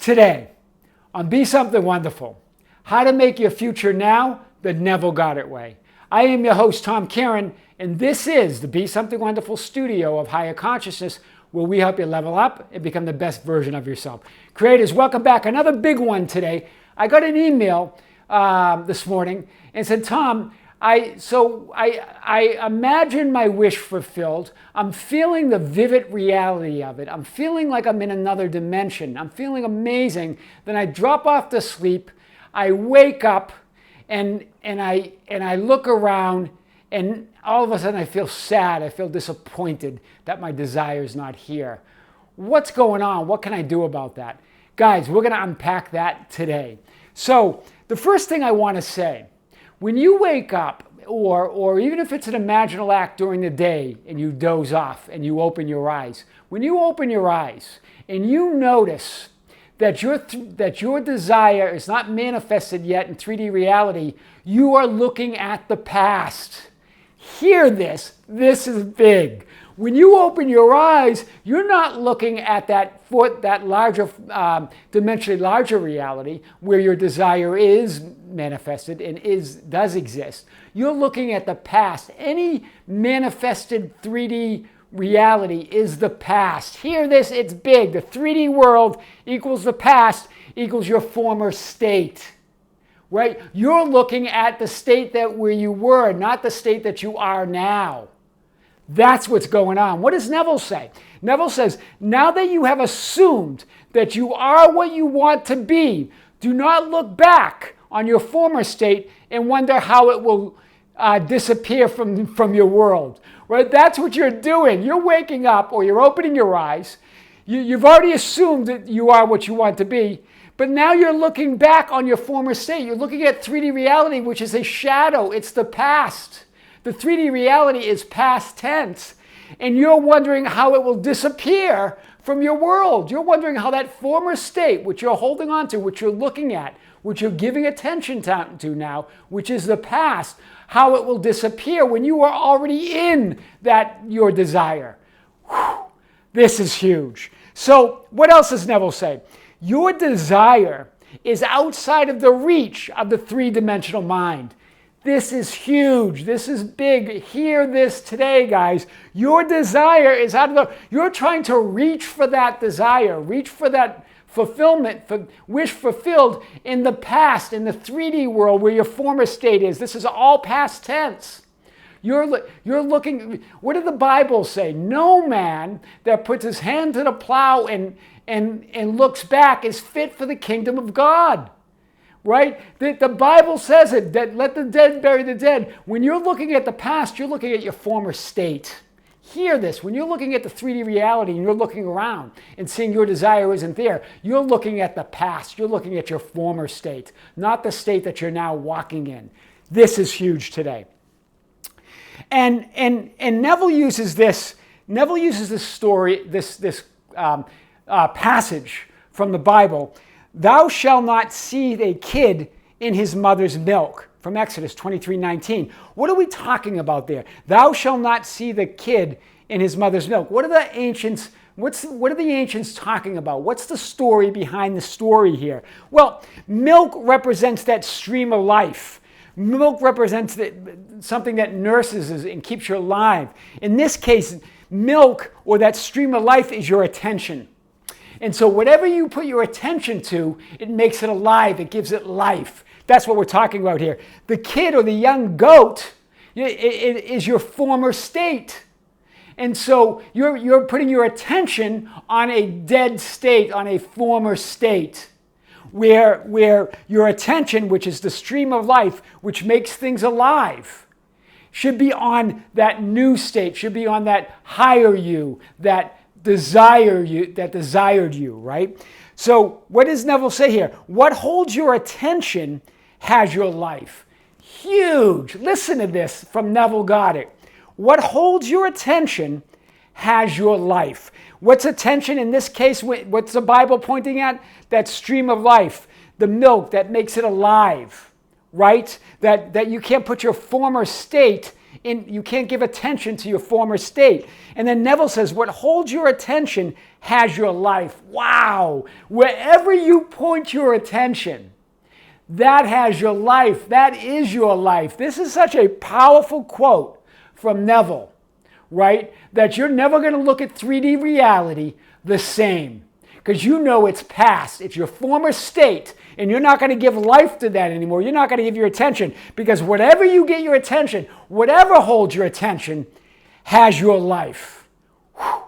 Today, on Be Something Wonderful, how to make your future now the Neville Goddard way. I am your host, Tom Kieran, and this is the Be Something Wonderful studio of higher consciousness, where we help you level up and become the best version of yourself. Creators, welcome back. Another big one today. I got an email this morning and said, Tom, I imagine my wish fulfilled. I'm feeling the vivid reality of it. I'm feeling like I'm in another dimension. I'm feeling amazing. Then I drop off to sleep. I wake up and I look around, and all of a sudden I feel sad. I feel disappointed that my desire is not here. What's going on? What can I do about that? Guys, we're going to unpack that today. So the first thing I want to say, when you wake up, or even if it's an imaginal act during the day and you doze off and you open your eyes, when you open your eyes and you notice that your desire is not manifested yet in 3D reality, you are looking at the past. Hear this. This is big. When you open your eyes, you're not looking at that larger, dimensionally larger reality where your desire is manifested and does exist. You're looking at the past. Any manifested 3D reality is the past. Hear this, it's big. The 3D world equals the past equals your former state. Right? You're looking at the state where you were, not the state that you are now. That's what's going on. What does Neville say? Neville says, now that you have assumed that you are what you want to be, do not look back on your former state and wonder how it will disappear from your world. Right? That's what you're doing. You're waking up, or you're opening your eyes. You've already assumed that you are what you want to be, but now you're looking back on your former state. You're looking at 3D reality, which is a shadow. It's the past. The 3D reality is past tense, and you're wondering how it will disappear from your world. You're wondering how that former state, which you're holding on to, which you're looking at, which you're giving attention to now, which is the past, how it will disappear when you are already in your desire. Whew, this is huge. So what else does Neville say? Your desire is outside of the reach of the three-dimensional mind. This is huge. This is big. Hear this today, guys. Your desire is you're trying to reach for that desire, reach for that fulfillment, wish fulfilled in the past, in the 3D world where your former state is. This is all past tense. You're looking, what did the Bible say? No man that puts his hand to the plow and looks back is fit for the kingdom of God. Right? The Bible says it, that let the dead bury the dead. When you're looking at the past, you're looking at your former state. Hear this. When you're looking at the 3D reality and you're looking around and seeing your desire isn't there, you're looking at the past. You're looking at your former state, not the state that you're now walking in. This is huge today. And Neville uses this. Neville uses this story, this passage from the Bible. Thou shalt not seethe a kid in his mother's milk, from Exodus 23:19. What are we talking about there? Thou shalt not seethe a kid in his mother's milk. What are the ancients talking about? What's the story behind the story here? Well, milk represents that stream of life. Milk represents something that nurses and keeps you alive. In this case, milk, or that stream of life, is your attention. And so whatever you put your attention to, it makes it alive. It gives it life. That's what we're talking about here. The kid or the young goat is your former state. And so you're putting your attention on a dead state, on a former state, where your attention, which is the stream of life, which makes things alive, should be on that new state, should be on that higher you, that desired you, right? So what does Neville say here? What holds your attention has your life. Huge. Listen to this from Neville Goddard. What holds your attention has your life. What's attention in this case? What's the Bible pointing at? That stream of life, the milk that makes it alive, right? That you can't put your former state you can't give attention to your former state. And then Neville says, what holds your attention has your life. Wow. Wherever you point your attention, that has your life. That is your life. This is such a powerful quote from Neville, right? That you're never going to look at 3D reality the same, because you know it's past. It's your former state, and you're not going to give life to that anymore. You're not going to give your attention, because whatever you get your attention, whatever holds your attention, has your life. Whew.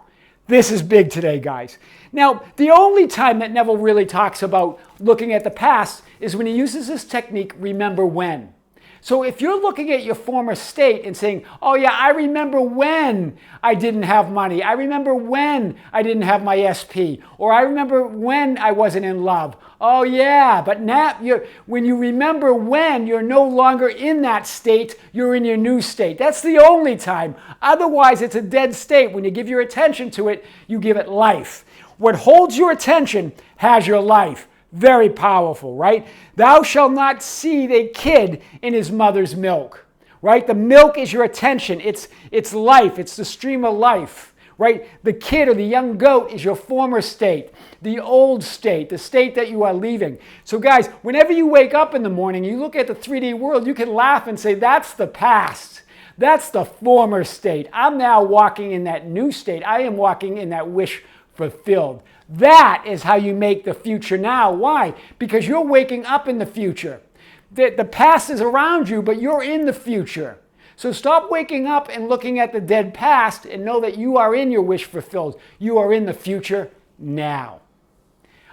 This is big today, guys. Now, the only time that Neville really talks about looking at the past is when he uses this technique, remember when. So if you're looking at your former state and saying, oh yeah, I remember when I didn't have money. I remember when I didn't have my SP. Or I remember when I wasn't in love. Oh yeah, but now when you remember when, you're no longer in that state, you're in your new state. That's the only time. Otherwise, it's a dead state. When you give your attention to it, you give it life. What holds your attention has your life. Very powerful, right? Thou shalt not seethe a kid in his mother's milk, right? The milk is your attention. It's life. It's the stream of life, right? The kid or the young goat is your former state, the old state, the state that you are leaving. So guys, whenever you wake up in the morning, you look at the 3D world, you can laugh and say, that's the past. That's the former state. I'm now walking in that new state. I am walking in that wish fulfilled. That is how you make the future now. Why? Because you're waking up in the future. The past is around you, but you're in the future. So stop waking up and looking at the dead past and know that you are in your wish fulfilled. You are in the future now.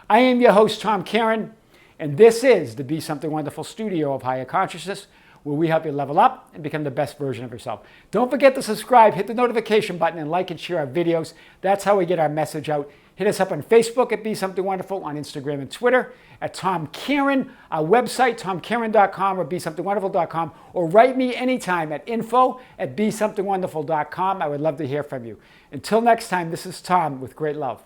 I am your host, Tom Karen, and this is the Be Something Wonderful studio of Higher Consciousness, where we help you level up and become the best version of yourself. Don't forget to subscribe, hit the notification button, and like and share our videos. That's how we get our message out. Hit us up on Facebook at Be Something Wonderful, on Instagram and Twitter at Tom Karen, our website, tomkaren.com or BeSomethingWonderful.com, or write me anytime at info@BeSomethingWonderful.com. I would love to hear from you. Until next time, this is Tom with great love.